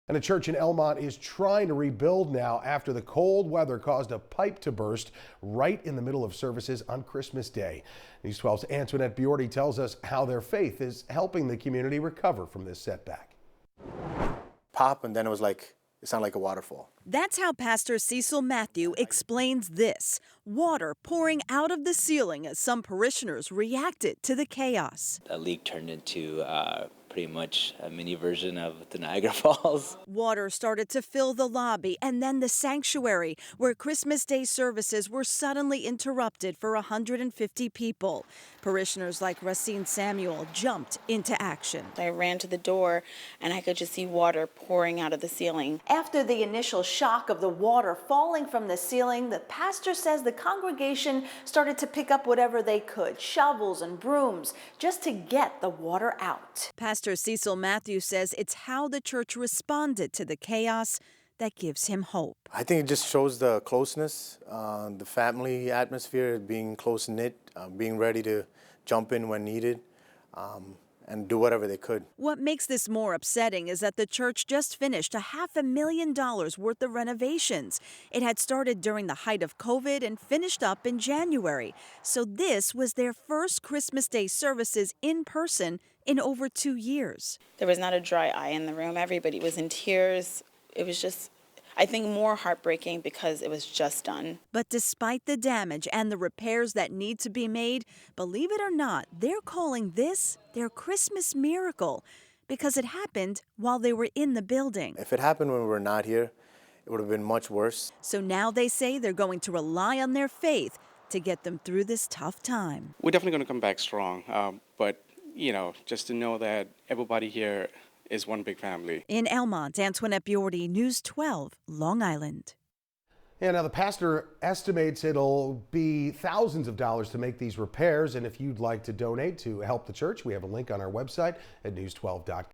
And a church in Elmont is trying to rebuild now after the cold weather caused a pipe to burst right in the middle of services on Christmas Day. News 12's Antoinette Biordi tells us how their faith is helping the community recover from this setback. Pop, and then it sounded like a waterfall. That's how Pastor Cecil Matthew explains this. Water pouring out of the ceiling as some parishioners reacted to the chaos. A leak turned into pretty much a mini version of the Niagara Falls. Water started to fill the lobby and then the sanctuary, where Christmas Day services were suddenly interrupted for 150 people. Parishioners like Racine Samuel jumped into action. I ran to the door and I could just see water pouring out of the ceiling. After the initial shock of the water falling from the ceiling, the pastor says the congregation started to pick up whatever they could, shovels and brooms, just to get the water out. Pastor Cecil Matthew says it's how the church responded to the chaos that gives him hope. I think it just shows the closeness, the family atmosphere, being close-knit, being ready to jump in when needed, and do whatever they could. What makes this more upsetting is that the church just finished $500,000 worth of renovations. It had started during the height of COVID and finished up in January. So this was their first Christmas Day services in person in over 2 years. There was not a dry eye in the room. Everybody was in tears. It was just, I think, more heartbreaking because it was just done. But despite the damage and the repairs that need to be made, believe it or not, they're calling this their Christmas miracle because it happened while they were in the building. If it happened when we were not here, it would have been much worse. So now they say they're going to rely on their faith to get them through this tough time. We're definitely going to come back strong, but just to know that everybody here is one big family. In Elmont, Antoinette Biordi, News 12, Long Island. And now the pastor estimates it'll be thousands of dollars to make these repairs. And if you'd like to donate to help the church, we have a link on our website at news12.com.